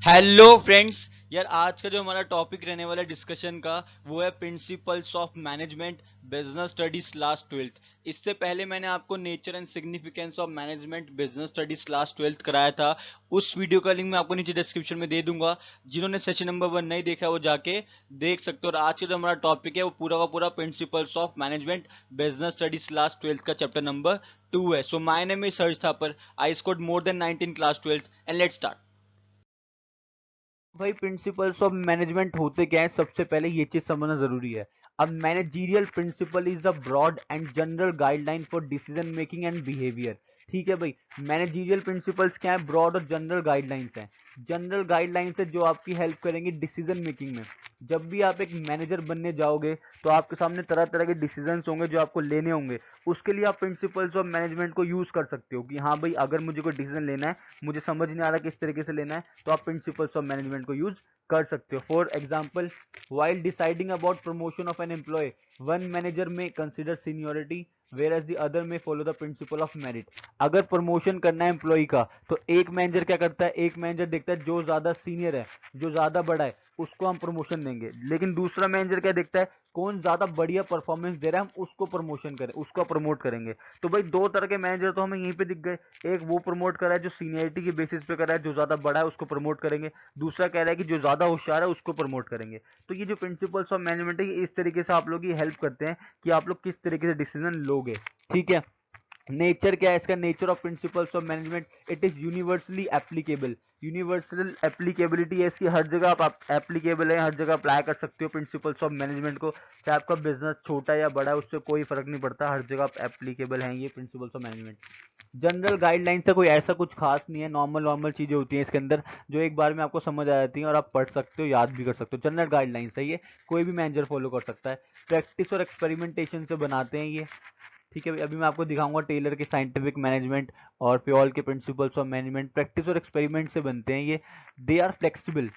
Hello friends. यार आज का जो हमारा टॉपिक रहने वाला है डिस्कशन का वो है principles of management business studies class twelfth. इससे पहले मैंने आपको nature and significance of management business studies class twelfth कराया था। उस वीडियो का लिंक मैं आपको नीचे डिस्क्रिप्शन में दे दूंगा। जिन्होंने सेशन नंबर 1 नहीं देखा वो जाके देख सकते हो। और आज का जो हमारा टॉपिक है वो पूरा का पूरा principles of management business studies class twelfth का चैप्टर नंबर 2 है। So my name is search Thapar. I scored more than 19 class twelfth and let's start. भाई प्रिंसिपल्स ऑफ मैनेजमेंट होते क्या है, सबसे पहले ये चीज समझना जरूरी है। अब managerial principle is the broad and general guideline for decision making and behaviour. ठीक है भाई, मैनेजीरियल प्रिंसिपल्स क्या है? ब्रॉड और जनरल गाइडलाइंस हैं। जनरल गाइडलाइंस है जो आपकी हेल्प करेंगी डिसीजन मेकिंग में। जब भी आप एक मैनेजर बनने जाओगे तो आपके सामने तरह तरह के डिसीजंस होंगे जो आपको लेने होंगे। उसके लिए आप प्रिंसिपल्स ऑफ मैनेजमेंट को यूज कर सकते हो कि हाँ भाई, अगर मुझे कोई डिसीजन लेना है, मुझे समझ नहीं आ रहा किस तरीके से लेना है, तो आप प्रिंसिपल्स ऑफ मैनेजमेंट को यूज कर सकते हो। For example, while deciding about promotion of an employee, one manager may consider seniority whereas the other may follow the principle of merit. अगर प्रमोशन करना है एम्प्लॉय का तो एक मैनेजर क्या करता है? एक मैनेजर देखता है जो ज्यादा सीनियर है, जो ज्यादा बड़ा है, उसको हम प्रमोशन देंगे। लेकिन दूसरा मैनेजर क्या देखता है? कौन ज्यादा बढ़िया परफॉर्मेंस दे रहा है, हम उसको प्रमोशन करें, उसको प्रमोट करेंगे। तो भाई दो तरह के मैनेजर तो हमें यहीं पे दिख गए। एक वो प्रमोट कर रहा है जो सीनियरिटी के बेसिस पे कर रहा है, जो ज्यादा बड़ा है उसको प्रमोट करेंगे। दूसरा कह रहा है कि जो ज्यादा होशियार है उसको प्रमोट करेंगे। तो ये जो प्रिंसिपल्स ऑफ मैनेजमेंट है, ये इस तरीके से आप लोग की हेल्प करते हैं कि आप लोग किस तरीके से डिसीजन लोगे। ठीक है। नेचर क्या है इसका? Nature of principles of management, it is universally applicable. Universal applicability है इसकी, हर जगह आप एप्लीकेबल है, हर जगह अप्लाई कर सकते हो प्रिंसिपल्स ऑफ मैनेजमेंट को। चाहे आपका बिजनेस छोटा या बड़ा है, उससे कोई फर्क नहीं पड़ता, हर जगह आप एप्लीकेबल हैं ये principles of management. General guideline से कोई ऐसा कुछ खास नहीं है, नॉर्मल नॉर्मल चीजें होती हैं इसके अंदर जो एक बार में आपको समझ आ जाती हैं और आप पढ़ सकते हो, याद भी कर सकते हो। जनरल गाइडलाइन सही है, कोई भी मैनेजर फॉलो कर सकता है। प्रैक्टिस और एक्सपेरिमेंटेशन से बनाते हैं ये। ठीक है, अभी मैं आपको दिखाऊंगा टेलर के साइंटिफिक मैनेजमेंट और प्योल के प्रिंसिपल्स ऑफ मैनेजमेंट। प्रैक्टिस और एक्सपेरिमेंट से बनते हैं ये। They are flexible.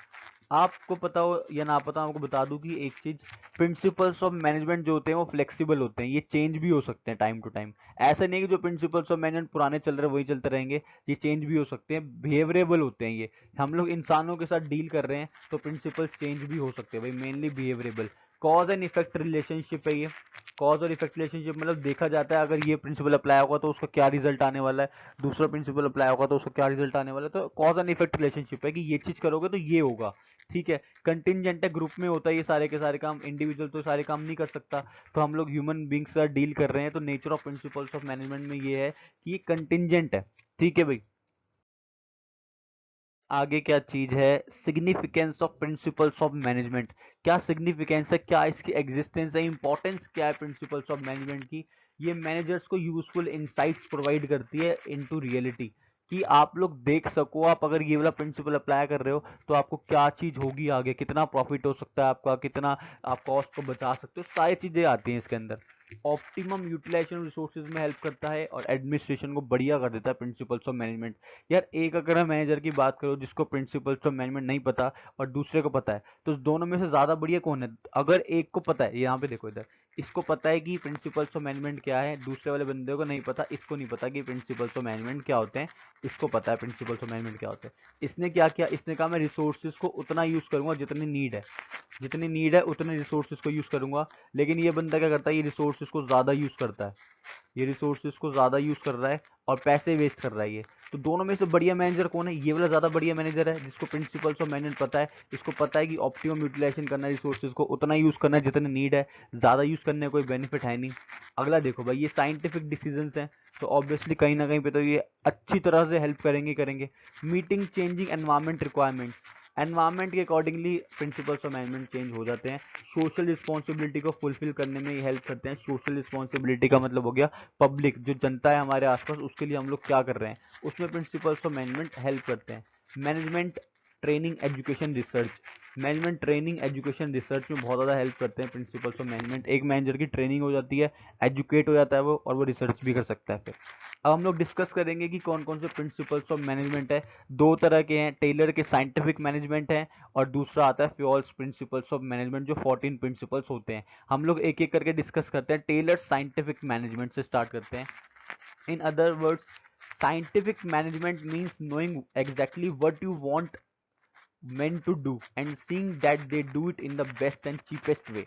आपको पता हो या ना पता हो, आपको बता दूं कि एक चीज, प्रिंसिपल्स ऑफ मैनेजमेंट जो होते हैं वो फ्लेक्सिबल होते हैं, ये चेंज भी हो सकते हैं टाइम टू टाइम। ऐसा नहीं कि जो प्रिंसिपल्स ऑफ मैनेजमेंट पुराने चल रहे हैं वही चलते रहेंगे, ये चेंज भी हो सकते हैं। बिहेवियरेबल होते हैं ये। हम लोग इंसानों के साथ डील कर रहे हैं तो प्रिंसिपल्स चेंज भी हो सकते हैं भाई, mainly behaviourable. Cause and effect relationship है ये। कॉज और इफेक्ट रिलेशनशिप मतलब देखा जाता है अगर ये प्रिंसिपल अप्लाई होगा तो उसका क्या रिजल्ट आने वाला है, दूसरा प्रिंसिपल अप्लाई होगा तो उसका क्या रिजल्ट आने वाला है। तो कॉज एंड इफेक्ट रिलेशनशिप है कि ये चीज करोगे तो ये होगा। ठीक है। कंटिंजेंट है, ग्रुप में होता है ये सारे के सारे काम, इंडिविजुअल तो सारे काम नहीं कर सकता। तो हम लोग ह्यूमन बींग्स के साथ डील कर रहे हैं, तो nature of principles of management में ये है कि ये कंटिंजेंट है। ठीक है भाई। आगे क्या चीज है? Significance of principles of management. क्या सिग्निफिकेंस है, क्या इसकी एग्जिस्टेंस है, इंपॉर्टेंस क्या है प्रिंसिपल्स ऑफ मैनेजमेंट की? ये मैनेजर्स को यूजफुल इंसाइट्स प्रोवाइड करती है इनटू रियलिटी, कि आप लोग देख सको, आप अगर ये वाला प्रिंसिपल अप्लाई कर रहे हो तो आपको क्या चीज होगी आगे, कितना प्रॉफिट हो सकता है आपका, कितना आप कॉस्ट को बचा सकते हो, सारी चीजें आती हैं इसके अंदर। ऑप्टिमम यूटिलाइजेशन रिसोर्सेज में हेल्प करता है और एडमिनिस्ट्रेशन को बढ़िया कर देता है प्रिंसिपल्स ऑफ मैनेजमेंट। यार एक अगर मैं मैनेजर की बात करूँ जिसको प्रिंसिपल्स ऑफ मैनेजमेंट नहीं पता और दूसरे को पता है, तो दोनों में से ज्यादा बढ़िया कौन है? अगर एक को पता है, यहाँ पे देखो इधर, इसको पता है कि प्रिंसिपल्स ऑफ मैनेजमेंट क्या है, दूसरे वाले बंदे को नहीं पता, इसको नहीं पता कि प्रिंसिपल्स ऑफ मैनेजमेंट क्या होते हैं, इसको पता है प्रिंसिपल्स ऑफ मैनेजमेंट क्या होते हैं। इसने क्या किया? इसने कहा मैं रिसोर्सेज को उतना यूज करूंगा जितनी नीड है, जितनी नीड है उतने रिसोर्सेज को यूज करूंगा। लेकिन ये बंदा क्या करता है? ये रिसोर्सेज को ज्यादा यूज करता है, ये रिसोर्सेज को ज्यादा यूज कर रहा है और पैसे वेस्ट कर रहा है ये। तो दोनों में से बढ़िया मैनेजर कौन है? ये वाला ज्यादा बढ़िया मैनेजर है जिसको प्रिंसिपल्स ऑफ मैनेजमेंट पता है। इसको पता है कि ऑप्टिमम यूटिलाइजेशन करना है, रिसोर्सेज को उतना यूज करना है जितनी नीड है, ज्यादा यूज करने का कोई बेनिफिट है नहीं। अगला देखो भाई, ये साइंटिफिक डिसीजन हैं, तो ऑब्वियसली कहीं ना कहीं पे तो ये अच्छी तरह से हेल्प करेंगे करेंगे। Meeting changing environment requirements, environment के accordingly principles of management change हो जाते हैं। सोशल रिस्पॉन्सिबिलिटी को फुलफिल करने में ये हेल्प करते हैं। सोशल रिस्पॉन्सिबिलिटी का मतलब हो गया पब्लिक, जो जनता है हमारे आसपास, उसके लिए हम लोग क्या कर रहे हैं, उसमें प्रिंसिपल्स ऑफ मैनेजमेंट हेल्प करते हैं। Management training education research, management training education research में बहुत ज़्यादा हेल्प करते हैं प्रिंसिपल्स ऑफ मैनेजमेंट। एक मैनेजर की ट्रेनिंग हो जाती है, एजुकेट हो जाता है वो, और वो रिसर्च भी कर सकता है फिर। अब हम लोग डिस्कस करेंगे कि कौन कौन से प्रिंसिपल्स ऑफ मैनेजमेंट है। दो तरह के हैं, टेलर के साइंटिफिक मैनेजमेंट है और दूसरा आता है फ्योल्स प्रिंसिपल्स ऑफ मैनेजमेंट, जो 14 प्रिंसिपल्स होते हैं। हम लोग एक एक करके डिस्कस करते हैं। टेलर साइंटिफिक मैनेजमेंट से स्टार्ट करते हैं। In other words, scientific management means knowing exactly what you want men to do and seeing that they do it in the best and cheapest way.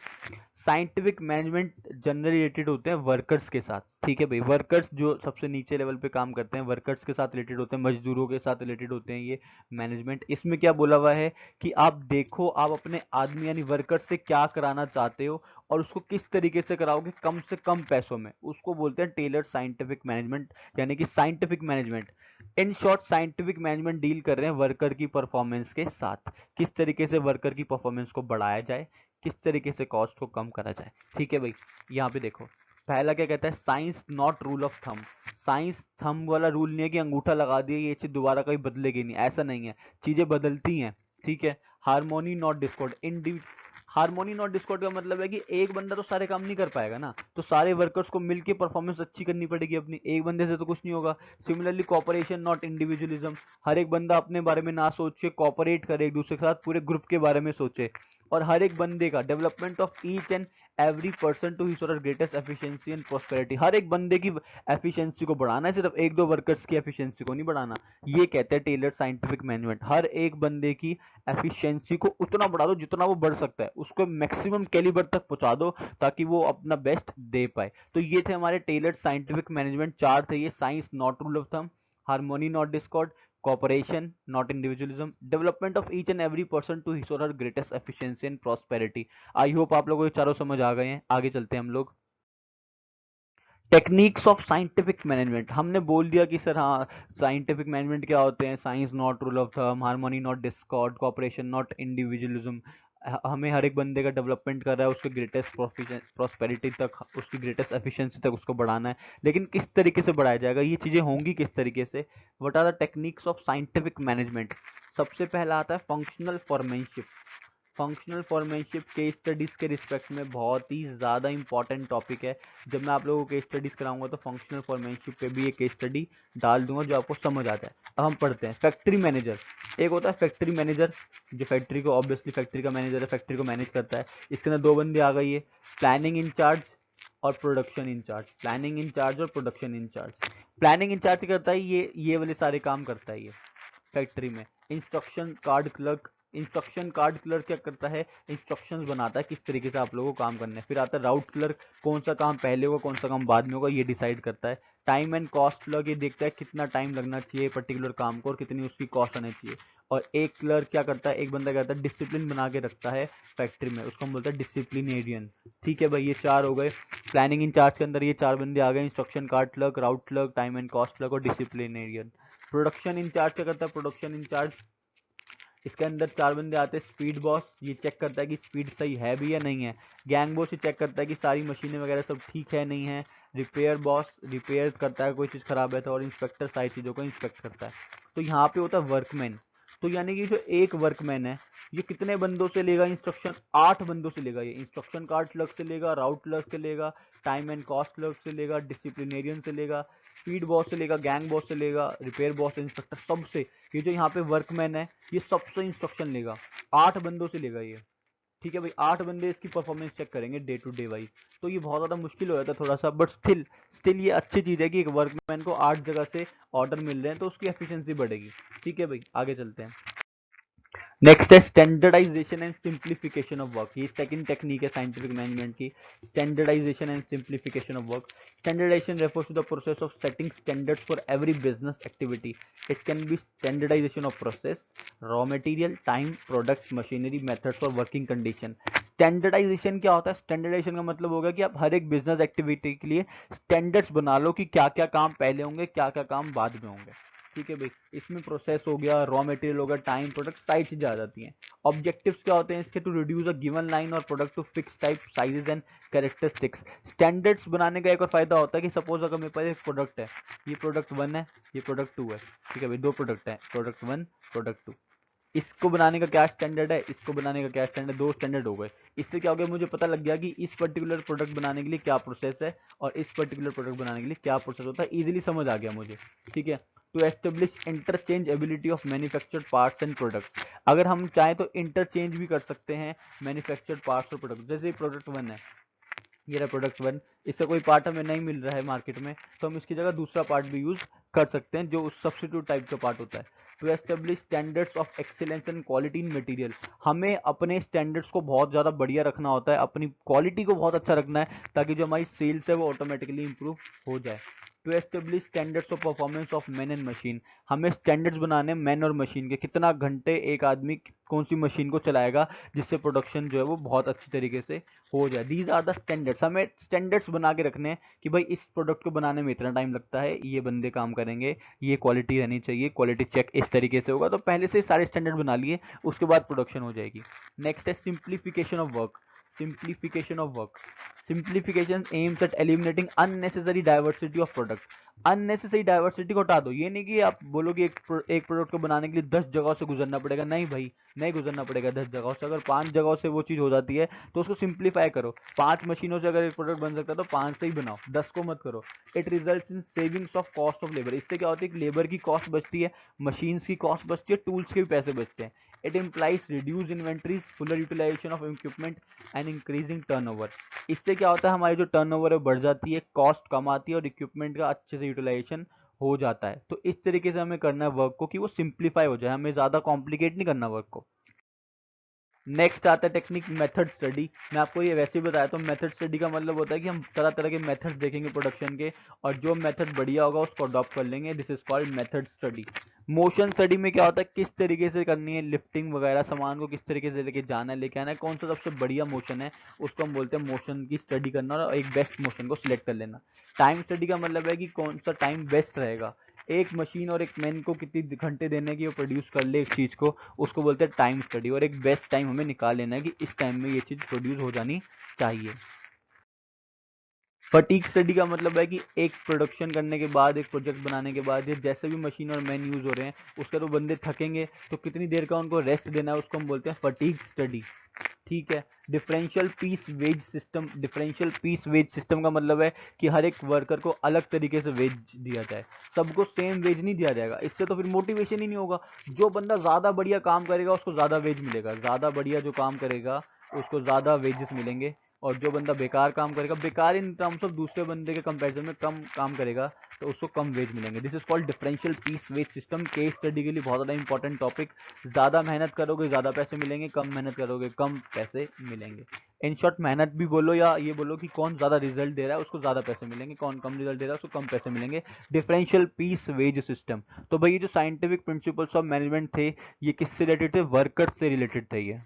Scientific management generally related होते हैं workers के साथ, ठीक है भाई। Workers जो सबसे नीचे लेवल पे काम करते हैं, वर्कर्स के साथ रिलेटेड होते हैं, मजदूरों के साथ रिलेटेड होते हैं ये मैनेजमेंट। इसमें क्या बोला हुआ है कि आप देखो आप अपने आदमी यानी वर्कर्स से क्या कराना चाहते हो और उसको किस तरीके से कराओगे कम से कम पैसों में, उसको बोलते हैं टेलर्ड साइंटिफिक मैनेजमेंट यानी कि scientific management. In short scientific management deal कर रहे हैं वर्कर की परफॉर्मेंस के साथ, किस तरीके से वर्कर की परफॉर्मेंस को बढ़ाया जाए, किस तरीके से कॉस्ट को कम करा जाए, ठीक है भाई। यहाँ पे देखो पहला क्या कहता है, science not rule of thumb. Science thumb वाला रूल नहीं है कि अंगूठा लगा दिए ये चीज दोबारा कभी बदलेगी नहीं, ऐसा नहीं है, चीजें बदलती हैं, ठीक है। Harmony not Discord. Harmony not Discord का मतलब है कि एक बंदा तो सारे काम नहीं कर पाएगा ना, तो सारे वर्कर्स को मिलके परफॉर्मेंस अच्छी करनी पड़ेगी अपनी, एक बंदे से तो कुछ नहीं होगा। Similarly cooperation not individualism. हर एक बंदा अपने बारे में ना सोच के कॉपरेट करे एक दूसरे के साथ, पूरे ग्रुप के बारे में सोचे। और हर एक बंदे का development of each and every person to his और ग्रेटेस्ट एफिशिएंसी एंड प्रॉस्पेरिटी। हर एक बंदे की एफिशिएंसी को बढ़ाना है, सिर्फ एक दो वर्कर्स की एफिशिएंसी को नहीं बढ़ाना। ये कहते हैं टेलर साइंटिफिक मैनेजमेंट। हर एक बंदे की एफिशिएंसी को उतना बढ़ा दो जितना वो बढ़ सकता है, उसको मैक्सिमम कैलिबर तक पहुंचा दो ताकि वो अपना बेस्ट दे पाए। तो ये थे हमारे टेलर साइंटिफिक मैनेजमेंट चार थे ये। Science not rule of thumb, harmony not Discord, cooperation not individualism, development of each and every person to his or her greatest efficiency and prosperity। I hope आप लोगों को ये चारों समझ आ गए हैं। आगे चलते हैं हम लोग। टेक्निक्स ऑफ साइंटिफिक मैनेजमेंट हमने बोल दिया कि सर हाँ साइंटिफिक मैनेजमेंट क्या होते हैं, science not rule of thumb, harmony not discord, cooperation not individualism. हमें हर एक बंदे का डेवलपमेंट कर रहा है, उसके ग्रेटेस्ट प्रॉस्पेरिटी तक, उसकी ग्रेटेस्ट एफिशिएंसी तक उसको बढ़ाना है। लेकिन किस तरीके से बढ़ाया जाएगा, ये चीज़ें होंगी किस तरीके से। What are the techniques of scientific management. सबसे पहला आता है functional foremanship. Functional foremanship case studies के रिस्पेक्ट में बहुत ही ज़्यादा इंपॉर्टेंट टॉपिक है। जब मैं आप लोगों को केस स्टडीज कराऊंगा तो फंक्शनल फॉर्मेनशिप पे भी एक केस स्टडी डाल दूंगा जो आपको समझ आता है। अब हम पढ़ते हैं फैक्ट्री मैनेजर। एक होता है फैक्ट्री मैनेजर जो फैक्ट्री को, ऑब्वियसली फैक्ट्री का मैनेजर है, फैक्ट्री को मैनेज करता है। इसके अंदर दो बंदे आ गई है, प्लानिंग इंचार्ज और प्रोडक्शन इंचार्ज। प्लानिंग इंचार्ज और प्रोडक्शन इंचार्ज। प्लानिंग इंचार्ज करता है ये वाले सारे काम करता है ये फैक्ट्री में। Instruction card clerk. Instruction card clerk क्या करता है, इंस्ट्रक्शंस बनाता है किस तरीके से आप लोगों को काम करना है। फिर आता है राउट क्लर्क, कौन सा काम पहले होगा कौन सा काम बाद में होगा ये डिसाइड करता है। टाइम एंड कॉस्ट क्लर्क ये देखता है कितना टाइम लगना चाहिए पर्टिकुलर काम को और कितनी उसकी कॉस्ट आनी चाहिए। और एक क्लर्क क्या करता है, एक बंदा क्या करता है, डिसिप्लिन बना के रखता है फैक्ट्री में, उसको हम बोलते हैं डिसिप्लिनेरियन। ठीक है भाई, ये चार हो गए। प्लानिंग इंचार्ज के अंदर ये चार बंदे आ गए, instruction card clerk, route clerk, time and cost clerk और डिसिप्लिनेरियन। प्रोडक्शन इंचार्ज क्या करता है, प्रोडक्शन इंचार्ज इसके अंदर चार बंदे आते हैं। स्पीड बॉस ये चेक करता है कि स्पीड सही है भी या नहीं है। गैंग बॉस ये चेक करता है कि सारी मशीनें वगैरह सब ठीक है नहीं है। रिपेयर बॉस रिपेयर करता है कोई चीज़ खराब है तो। और इंस्पेक्टर सारी चीज़ों को इंस्पेक्ट करता है। तो यहाँ पे होता है वर्कमैन। तो यानी कि जो एक वर्कमैन है ये कितने बंदों से लेगा इंस्ट्रक्शन, 8 बंदों से लेगा। ये इंस्ट्रक्शन कार्ड क्लर्क से लेगा, राउट क्लर्क से लेगा, टाइम एंड कॉस्ट क्लर्क से लेगा, डिसिप्लिनेरियन से लेगा, स्पीड बॉस से लेगा, गैंग बॉस से लेगा, रिपेयर बॉस, इंस्पेक्टर, सबसे। ये जो यहाँ पे वर्कमैन है ये सबसे इंस्ट्रक्शन लेगा, 8 बंदों से लेगा ये। ठीक है भाई, 8 बंदे इसकी परफॉर्मेंस चेक करेंगे डे टू डे वाइज। तो ये बहुत ज़्यादा मुश्किल हो जाता है थोड़ा सा, बट स्टिल स्टिल ये अच्छी चीज़ है कि एक वर्कमैन को 8 जगह से ऑर्डर मिल रहे हैं तो उसकी एफिशिएंसी बढ़ेगी। ठीक है भाई, आगे चलते हैं। नेक्स्ट है standardisation and simplification of work. ये सेकंड टेक्निक है साइंटिफिक मैनेजमेंट की, standardisation and simplification of work. Standardisation refers to the process of setting standards for every business activity. It can be standardization of process, raw material, time, products, machinery, methods और working condition। Standardisation क्या होता है, standardisation का मतलब होगा कि आप हर एक बिजनेस एक्टिविटी के लिए स्टैंडर्ड्स बना लो कि क्या क्या काम पहले होंगे क्या क्या काम बाद में होंगे। ठीक है भाई, इसमें प्रोसेस हो गया, रॉ मटेरियल हो गया, टाइम, प्रोडक्ट, सारी चीजें आ जाती हैं। ऑब्जेक्टिव्स क्या होते हैं इसके, to reduce a given line और product to fix type sizes and characteristics. Standards बनाने का एक और फायदा होता है कि सपोज अगर मेरे पास एक प्रोडक्ट है, ये प्रोडक्ट 1 है, ये प्रोडक्ट 2 है। ठीक है भाई, दो प्रोडक्ट है, प्रोडक्ट 1 प्रोडक्ट 2। इसको बनाने का क्या स्टैंडर्ड है, इसको बनाने का क्या स्टैंडर्ड, दो स्टैंडर्ड हो गए। इससे क्या हो गया, मुझे पता लग गया कि इस पर्टिकुलर प्रोडक्ट बनाने के लिए क्या प्रोसेस है और इस पर्टिकुलर प्रोडक्ट बनाने के लिए क्या प्रोसेस होता है, इजीली समझ आ गया मुझे। ठीक है, to establish interchangeability of manufactured parts and products. अगर हम चाहें तो इंटरचेंज भी कर सकते हैं मैन्युफैक्चर्ड पार्ट्स और प्रोडक्ट। जैसे प्रोडक्ट 1 है, ये रहा प्रोडक्ट 1, इससे कोई पार्ट हमें नहीं मिल रहा है मार्केट में तो हम इसकी जगह दूसरा पार्ट भी यूज कर सकते हैं जो सब्स्टिट्यूट टाइप का पार्ट होता है। To establish standards of excellence and quality in material, हमें अपने स्टैंडर्ड्स को बहुत ज़्यादा बढ़िया रखना होता है, अपनी क्वालिटी को बहुत अच्छा रखना है ताकि जो हमारी सेल्स है वो ऑटोमेटिकली इंप्रूव हो जाए। To establish standards of performance of man and machine, हमें स्टैंडर्ड्स बनाने मैन और मशीन के, कितना घंटे एक आदमी कौन सी मशीन को चलाएगा जिससे प्रोडक्शन जो है वो बहुत अच्छी तरीके से हो जाए। दीज आर द स्टैंडर्ड्स, हमें स्टैंडर्ड्स बना के रखने हैं कि भाई इस प्रोडक्ट को बनाने में इतना टाइम लगता है, ये बंदे काम करेंगे, ये क्वालिटी रहनी चाहिए, क्वालिटी चेक इस तरीके से होगा। तो पहले से सारे स्टैंडर्ड बना लिए, उसके बाद प्रोडक्शन हो जाएगी। नेक्स्ट है simplification of work. Simplification of work, simplification aims at eliminating unnecessary diversity of product. Unnecessary diversity को हटा दो, ये नहीं कि आप बोलोगे एक प्रोडक्ट को बनाने के लिए 10 जगहों से गुजरना पड़ेगा, नहीं भाई, नहीं गुजरना पड़ेगा 10 जगहों से। अगर 5 जगहों से वो चीज़ हो जाती है तो उसको सिंप्लीफाई करो। 5 मशीनों से अगर एक प्रोडक्ट बन सकता है तो 5 से ही बनाओ, 10 को मत करो। It results in savings of cost of labour, इससे क्या होती है कि लेबर की कॉस्ट बचती है, मशीन्स की कॉस्ट बचती है, टूल्स के भी पैसे बचते हैं। It implies reduce inventories, fuller utilisation of equipment and increasing turnover. इससे क्या होता है, हमारी जो टर्नओवर है बढ़ जाती है, कॉस्ट कम आती है और इक्विपमेंट का अच्छे से यूटिलाइजेशन हो जाता है। तो इस तरीके से हमें करना है वर्क को कि वो सिंप्लीफाई हो जाए, हमें ज़्यादा कॉम्प्लिकेट नहीं करना वर्क को। नेक्स्ट आता है टेक्निक मेथड स्टडी। मैं आपको ये वैसे ही बताया, तो मेथड स्टडी का मतलब होता है कि हम तरह तरह के मेथड्स देखेंगे प्रोडक्शन के, और जो मेथड बढ़िया होगा उसको अडॉप्ट कर लेंगे। This is called method study. Motion study में क्या होता है, किस तरीके से करनी है लिफ्टिंग वगैरह, सामान को किस तरीके से लेके जाना है, लेके आना है, कौन सा सबसे बढ़िया मोशन है, उसको हम बोलते हैं मोशन की स्टडी करना, और एक बेस्ट मोशन को सिलेक्ट कर लेना। टाइम स्टडी का मतलब है कि कौन सा टाइम बेस्ट रहेगा, एक मशीन और एक मैन को कितनी घंटे देने की वो प्रोड्यूस कर ले एक चीज़ को, उसको बोलते हैं टाइम स्टडी। और एक बेस्ट टाइम हमें निकाल लेना है कि इस टाइम में ये चीज़ प्रोड्यूस हो जानी चाहिए। फटीक स्टडी का मतलब है कि एक प्रोडक्शन करने के बाद, एक प्रोजेक्ट बनाने के बाद, ये जैसे भी मशीन और मैन यूज़ हो रहे हैं उसका तो बंदे थकेंगे, तो कितनी देर का उनको रेस्ट देना है उसको हम बोलते हैं फटीक स्टडी। ठीक है। Differential piece wage system, differential piece wage system का मतलब है कि हर एक वर्कर को अलग तरीके से वेज दिया जाए, सबको सेम वेज नहीं दिया जाएगा, इससे तो फिर मोटिवेशन ही नहीं होगा। जो बंदा ज़्यादा बढ़िया काम करेगा उसको ज़्यादा वेज मिलेगा, ज़्यादा बढ़िया जो काम करेगा उसको ज़्यादा वेजेस मिलेंगे, और जो बंदा बेकार काम करेगा, बेकार इन टर्म्स ऑफ दूसरे बंदे के कंपैरिजन में कम काम करेगा, तो उसको कम वेज मिलेंगे। This is called differential piece wage system. Case study के लिए बहुत ज़्यादा इंपॉर्टेंट टॉपिक। ज़्यादा मेहनत करोगे ज़्यादा पैसे मिलेंगे, कम मेहनत करोगे कम पैसे मिलेंगे। इन शॉर्ट मेहनत भी बोलो या ये बोलो कि कौन ज़्यादा रिजल्ट दे रहा है उसको ज़्यादा पैसे मिलेंगे, कौन कम रिजल्ट दे रहा है उसको कम पैसे मिलेंगे। Differential piece wage system. तो भाई ये जो साइंटिफिक प्रिंसिपल्स ऑफ मैनेजमेंट थे ये किससे रिलेटेड थे, वर्कर्स से रिलेटेड थे ये।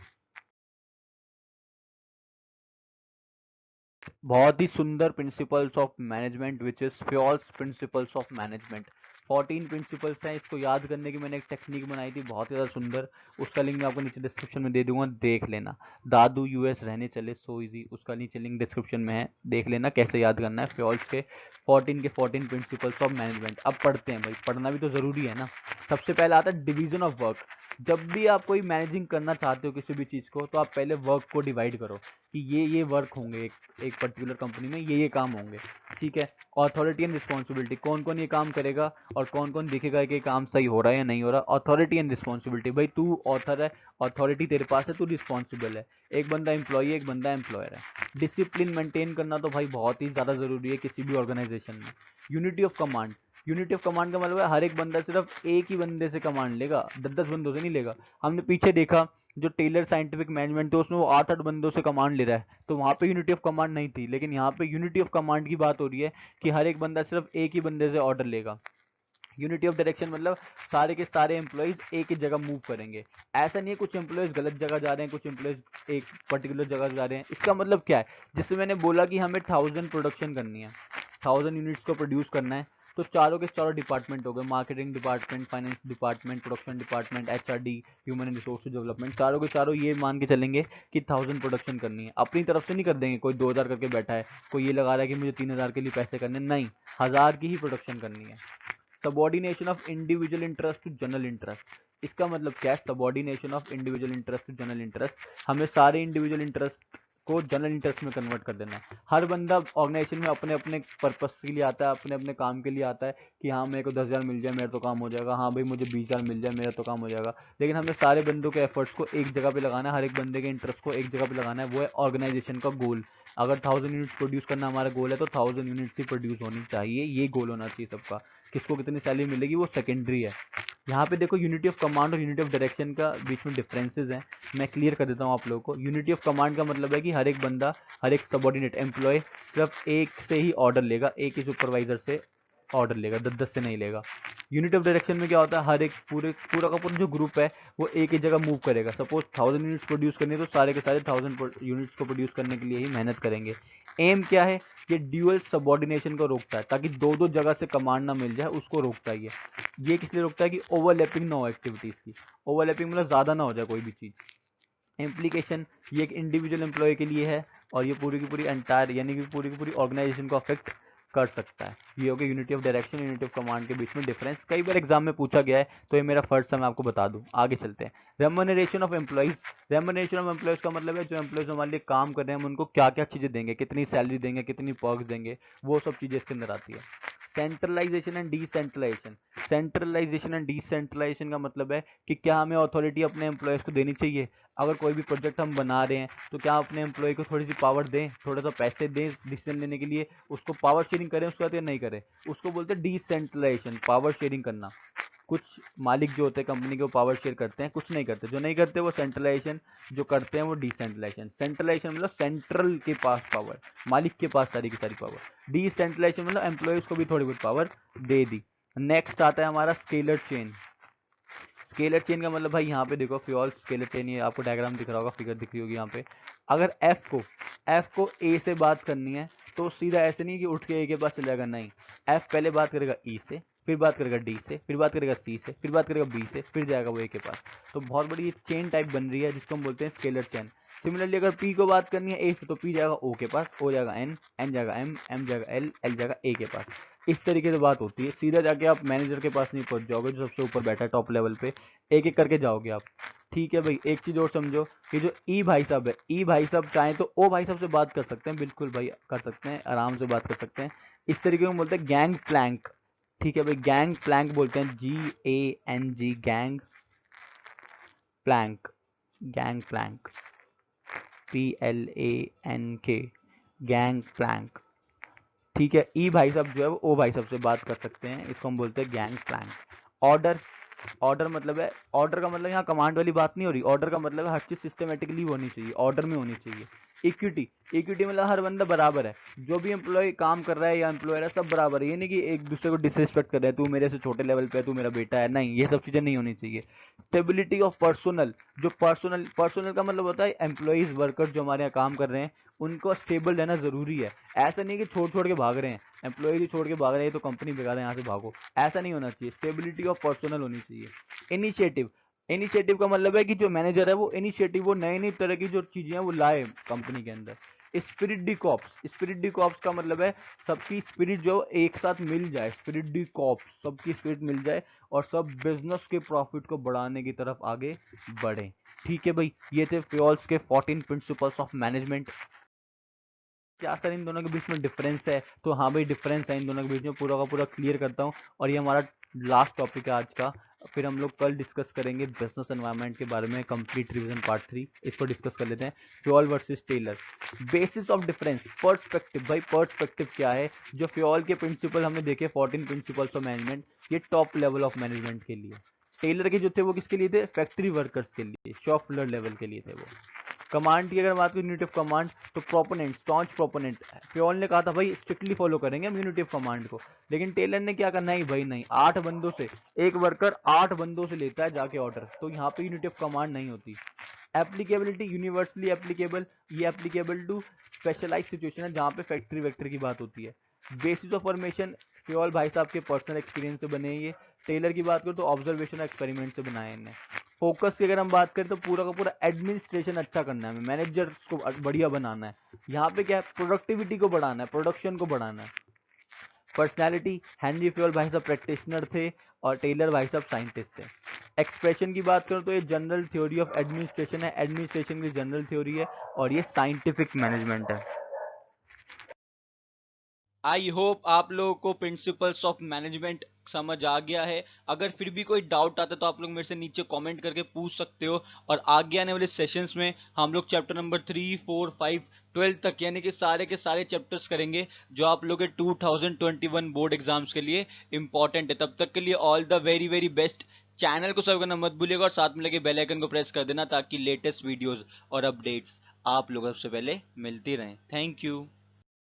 बहुत ही सुंदर principles of management which is Fayol's principles of management. 14 principles हैं, इसको याद करने की मैंने एक टेक्निक बनाई थी बहुत ही ज़्यादा सुंदर, उसका लिंक मैं आपको नीचे डिस्क्रिप्शन में दे दूंगा, देख लेना। दादू यूएस रहने चले सो इजी, उसका नीचे लिंक डिस्क्रिप्शन में है, देख लेना कैसे याद करना है फ्योल्स के 14 प्रिंसिपल्स ऑफ मैनेजमेंट। अब पढ़ते हैं भाई, पढ़ना भी तो ज़रूरी है ना। सबसे पहला आता है डिवीजन ऑफ वर्क। जब भी आप कोई मैनेजिंग करना चाहते हो किसी भी चीज़ को, तो आप पहले वर्क को डिवाइड करो कि ये वर्क होंगे, एक पर्टिकुलर कंपनी में ये काम होंगे। ठीक है। अथॉरिटी एंड रिस्पॉन्सिबिलिटी, कौन कौन ये काम करेगा और कौन कौन देखेगा कि ये काम सही हो रहा है या नहीं हो रहा। अथॉरिटी एंड रिस्पॉन्सिबिलिटी, भाई तू ऑथर है, अथॉरिटी तेरे पास है, तू रिस्पॉन्सिबल है। एक बंदा एम्प्लॉई है, एक बंदा एम्प्लॉयर है। डिसिप्लिन मेंटेन करना तो भाई बहुत ही ज़्यादा ज़रूरी है किसी भी ऑर्गेनाइजेशन में। Unity of command, unity of command का मतलब है हर एक बंदा सिर्फ एक ही बंदे से कमांड लेगा, 10-10 बंदों से नहीं लेगा। हमने पीछे देखा जो टेलर साइंटिफिक मैनेजमेंट थे उसमें वो 8-8 बंदों से कमांड ले रहा है, तो वहाँ पे यूनिटी ऑफ कमांड नहीं थी, लेकिन यहाँ पे यूनिटी ऑफ कमांड की बात हो रही है कि हर एक बंदा सिर्फ एक ही बंदे से ऑर्डर लेगा। यूनिटी ऑफ डायरेक्शन मतलब सारे के सारे एम्प्लॉयज एक ही जगह मूव करेंगे। ऐसा नहीं है कुछ एम्प्लॉयज गलत जगह जा रहे हैं, कुछ एम्प्लॉयज एक पर्टिकुलर जगह जा रहे हैं। इसका मतलब क्या है, जिससे मैंने बोला कि हमें 1000 प्रोडक्शन करनी है, 1000 यूनिट्स को प्रोड्यूस करना है, तो चारों के चारों डिपार्टमेंट हो गए, marketing department, finance department, production department, HRD, human and resource development, चारों के चारों ये मान के चलेंगे कि 1000 प्रोडक्शन करनी है। अपनी तरफ से नहीं कर देंगे, कोई 2000 करके बैठा है, कोई ये लगा रहा है कि मुझे 3000 के लिए पैसे करने, नहीं, 1000 की ही प्रोडक्शन करनी है। Subordination of individual interest to general interest, इसका मतलब क्या है, subordination of individual interest to general interest, हमें सारे इंडिविजुअल इंटरेस्ट को जनरल इंटरेस्ट में कन्वर्ट कर देना है। हर बंदा ऑर्गेनाइजेशन में अपने अपने पर्पस के लिए आता है, अपने अपने काम के लिए आता है कि हाँ मेरे को 10,000 मिल जाए मेरा तो काम हो जाएगा, हाँ भाई मुझे 20,000 मिल जाए मेरा तो काम हो जाएगा। लेकिन हमें सारे बंदों के एफर्ट्स को एक जगह पे लगाना है, हर एक बंदे के इंटरेस्ट को एक जगह पे लगाना है, वो है ऑर्गेनाइजेशन का गोल। अगर 1000 यूनिट्स प्रोड्यूस करना हमारा गोल है तो 1000 यूनिट्स ही प्रोड्यूस होनी चाहिए, ये गोल होना चाहिए सबका। किसको कितनी सैलरी मिलेगी वो सेकेंडरी है। यहाँ पे देखो यूनिटी ऑफ कमांड और यूनिटी ऑफ डायरेक्शन का बीच में डिफरेंसेस हैं, मैं क्लियर कर देता हूँ आप लोगों को। यूनिटी ऑफ कमांड का मतलब है कि हर एक बंदा, हर एक सबॉर्डिनेट एम्प्लॉय सिर्फ एक से ही ऑर्डर लेगा, एक ही सुपरवाइजर से ऑर्डर लेगा, 10-10 से नहीं लेगा। यूनिट ऑफ डायरेक्शन में क्या होता है, हर एक पूरा का पूरा जो ग्रुप है वो एक ही जगह मूव करेगा। सपोज 1000 यूनिट्स प्रोड्यूस करनी है तो सारे के सारे 1000 यूनिट्स को प्रोड्यूस करने के लिए ही मेहनत करेंगे। एम क्या है, ये ड्यूअल सबॉर्डिनेशन को रोकता है, ताकि दो दो जगह से कमांड ना मिल जाए, उसको रोकता है ये किस लिए रोकता है कि ओवरलैपिंग ना हो एक्टिविटीज की। ओवरलैपिंग मतलब ज्यादा ना हो जाए कोई भी चीज। इम्प्लीकेशन, ये एक इंडिविजुअल एम्प्लॉय के लिए है और ये पूरी की पूरी एंटायर यानी कि पूरी की पूरी ऑर्गेनाइजेशन को अफेक्ट कर सकता है। ये हो गया unity of direction, unity of command के बीच में डिफरेंस। कई बार एग्जाम में पूछा गया है तो ये मेरा फर्ज था, मैं आपको बता दूं। आगे चलते हैं। Remuneration of employees. Remuneration of employees का मतलब है जो एम्प्लॉइज हमारे लिए काम कर रहे हैं हम उनको क्या क्या चीजें देंगे, कितनी सैलरी देंगे, कितनी पर्क्स देंगे, वो सब चीजें इसके अंदर आती है। Centralisation and decentralisation. Centralisation and decentralisation का मतलब है कि क्या हमें अथॉरिटी अपने एम्प्लॉयज को देनी चाहिए। अगर कोई भी प्रोजेक्ट हम बना रहे हैं तो क्या अपने एम्प्लॉय को थोड़ी सी पावर दें, थोड़ा सा पैसे दें डिसीजन लेने के लिए, उसको पावर शेयरिंग करें उसके बाद या नहीं करें। उसको बोलते हैं डिसेंट्रलाइजेशन, पावर शेयरिंग करना। कुछ मालिक जो होते हैं कंपनी के वो पावर शेयर करते हैं, कुछ नहीं करते। जो नहीं करते वो सेंट्रलाइजेशन, जो करते हैं वो डिसेंट्रलाइजेशन। सेंट्रलाइजेशन मतलब सेंट्रल के पास पावर, मालिक के पास सारी की सारी पावर। डिसेंट्रलाइजेशन मतलब एम्प्लॉयज को भी थोड़ी बहुत पावर दे दी। नेक्स्ट आता है हमारा स्केलर चेन। स्केलर चेन का मतलब भाई यहाँ पे देखो फ्यूल स्केलर चेन, ये आपको डायग्राम दिख रहा होगा, फिगर दिख रही होगी यहाँ पे। अगर एफ को ए से बात करनी है तो सीधा ऐसे नहीं कि उठ के ए के पास चले जाएगा, नहीं। एफ पहले बात करेगा ई से, फिर बात करेगा डी से, फिर बात करेगा सी से, फिर बात करेगा बी से, फिर जाएगा वो ए के पास। तो बहुत बड़ी चेन टाइप बन रही है जिसको हम बोलते हैं स्केलर चेन। सिमिलरली अगर पी को बात करनी है ए से तो पी जाएगा ओ के पास, ओ जाएगा एन, एन जाएगा एम, एम जाएगा एल, एल जाएगा ए के पास। इस तरीके से बात होती है। सीधा जाके आप मैनेजर के पास नहीं पहुंच जाओगे जो सबसे ऊपर बैठा है टॉप लेवल पे, एक एक करके जाओगे आप। ठीक है भाई, एक चीज और समझो कि जो ई भाई साहब है, ई भाई साहब चाहे तो ओ भाई साहब से बात कर सकते हैं, बिल्कुल भाई कर सकते हैं, आराम से बात कर सकते हैं। इस तरीके में बोलते हैं गैंग प्लैंक। ठीक है भाई, गैंग प्लैंक बोलते हैं, GANG, gang plank, gang plank, PLANK, gang plank. ठीक है, ई भाई साहब जो है वो ओ भाई साहब से बात कर सकते हैं, इसको हम बोलते हैं गैंग प्लैंक। ऑर्डर, ऑर्डर मतलब है, ऑर्डर का मतलब यहाँ कमांड वाली बात नहीं हो रही, ऑर्डर का मतलब है हर चीज सिस्टमेटिकली होनी चाहिए, ऑर्डर में होनी चाहिए। इक्विटी, इक्विटी मतलब हर बंदा बराबर है, जो भी एम्प्लॉय काम कर रहा है या एम्प्लॉयर है सब बराबर है। ये नहीं कि एक दूसरे को डिसरिस्पेक्ट कर रहा है, तू मेरे से छोटे लेवल पे है, तू मेरा बेटा है, नहीं, ये सब चीजें नहीं होनी चाहिए। स्टेबिलिटी ऑफ पर्सनल, जो पर्सनल, पर्सनल का मतलब होता है एम्प्लॉइज वर्कर जो हमारे यहाँ काम कर रहे हैं उनको स्टेबल रहना जरूरी है। ऐसा नहीं कि छोड़ छोड़ के भाग रहे हैं, एम्प्लॉय ही छोड़ के भाग रहे हैं तो कंपनी बेकार है यहाँ से भागो, ऐसा नहीं होना चाहिए। स्टेबिलिटी ऑफ पर्सनल होनी चाहिए। इनिशिएटिव, इनिशिएटिव का मतलब है कि जो मैनेजर है वो इनिशिएटिव, वो नई नई तरह की जो चीजें हैं वो लाए कंपनी के अंदर। Spirit D cops, spirit D cops का मतलब है सबकी स्पिरिट जो एक साथ मिल जाए, स्पिरिट डी कॉप्स, सबकी स्पिरिट मिल जाए और सब बिजनेस के प्रॉफिट को बढ़ाने की तरफ आगे बढ़े। ठीक है भाई, ये थे फ्योल्स के 14 प्रिंसिपल्स ऑफ मैनेजमेंट। क्या सर इन दोनों के बीच में डिफरेंस है, तो हाँ भाई डिफरेंस है इन दोनों के बीच में, पूरा का पूरा क्लियर करता हूँ। और ये हमारा लास्ट टॉपिक है आज का, फिर हम लोग कल डिस्कस करेंगे बिजनेस एनवायरनमेंट के बारे में, कंप्लीट रिवीजन पार्ट 3, इसको डिस्कस कर लेते हैं। Fayol versus Taylor, basis of difference, perspective. भाई पर्सपेक्टिव क्या है, जो फ्योल के प्रिंसिपल हमने देखे 14 प्रिंसिपल्स ऑफ मैनेजमेंट, ये टॉप लेवल ऑफ मैनेजमेंट के लिए। टेलर के जो थे वो किसके लिए थे, फैक्ट्री वर्कर्स के लिए, शॉप फ्लोर लेवल के लिए थे वो। कमांड की अगर बात करें, यूनिट ऑफ कमांड, तो प्रोपोनेंट, स्टॉन्च प्रोपोनेंट। फ्योल ने कहा था भाई स्ट्रिक्टली फॉलो करेंगे हम यूनिटी ऑफ कमांड को, लेकिन टेलर ने क्या करना है भाई, नहीं, 8 बंदों से, एक वर्कर 8 बंदों से लेता है जाके ऑर्डर, तो यहाँ पे यूनिटी ऑफ कमांड नहीं होती। एप्लीकेबिलिटी, यूनिवर्सली एप्लीकेबल, ये एप्लीकेबल टू स्पेशलाइज सिचुएशन है जहाँ पे फैक्ट्री वैक्ट्री की बात होती है। बेसिस ऑफ फॉर्मेशन, फ्योल भाई साहब के पर्सनल एक्सपीरियंस से बने ये। टेलर की बात करो तो ऑब्जर्वेशन एक्सपेरिमेंट से बनाए इन्हें। फोकस की अगर हम बात करें तो पूरा का पूरा एडमिनिस्ट्रेशन अच्छा करना है, मैनेजर को बढ़िया बनाना है। यहाँ पे क्या है, प्रोडक्टिविटी को बढ़ाना है, प्रोडक्शन को बढ़ाना है। पर्सनैलिटी, हेनरी फ्योल भाई साहब प्रैक्टिशनर थे और टेलर भाई साहब साइंटिस्ट थे। एक्सप्रेशन की बात करूँ तो ये जनरल थ्योरी ऑफ एडमिनिस्ट्रेशन है, एडमिनिस्ट्रेशन की जनरल थ्योरी है और ये साइंटिफिक मैनेजमेंट है। आई होप आप लोगों को प्रिंसिपल्स ऑफ मैनेजमेंट समझ आ गया है। अगर फिर भी कोई डाउट आता है तो आप लोग मेरे से नीचे कमेंट करके पूछ सकते हो, और आगे आने वाले सेशंस में हम लोग चैप्टर नंबर 3, 4, 5, 12 तक यानी कि सारे के सारे चैप्टर्स करेंगे जो आप लोग के 2021 बोर्ड एग्जाम्स के लिए इंपॉर्टेंट है। तब तक के लिए all the very very best. Channel को सर्व करना मत भूलिएगा और साथ में लगे बेल आइकन को प्रेस कर देना ताकि लेटेस्ट वीडियोस और अपडेट्स आप लोगों को सबसे पहले मिलती रहें। Thank you.